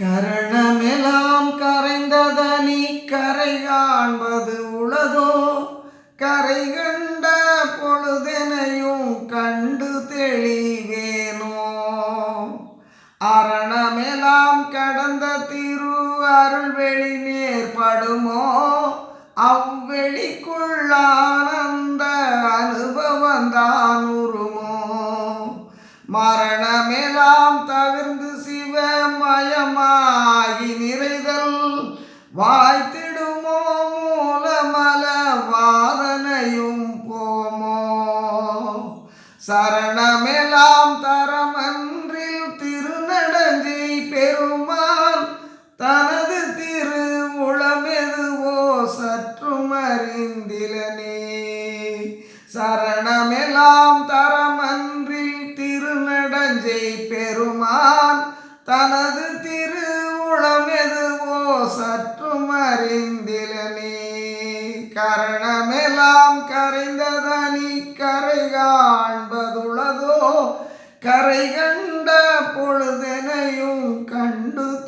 கரணமெலாம் கரைந்ததனி கரை காண்பது உளதோ? கரை கண்ட பொழுதெனையும் கண்டு தெளிவேனோ? அரணமெலாம் கடந்த திரு அருள்வெளி நேர்படுமோ? அவ்வெளிக்குள்ளானந்த அனுபவந்தான் உருமோ? மரணமெலாம் தவிர்ந்து சிவமயமாகி நிறைதல் வாய்த்திடுமோ? மூலமல வாதனையும் போமோ? சரணமெலாம் தரமன்றில் திருநடஞ்சை பெருமான் தனது திருவுளமெதுவோ சற்றும் அறிந்திலனே. சரணமெலாம் தரமன்றில் திருநடஞ்சை பெருமான் தனது திருவுளமெதுவோ சற்றும் அறிந்திலனே. கரணமெலாம் கரைந்ததனி கரை காண்பதுளதோ? கரை கண்ட பொழுதெனையும் கண்டு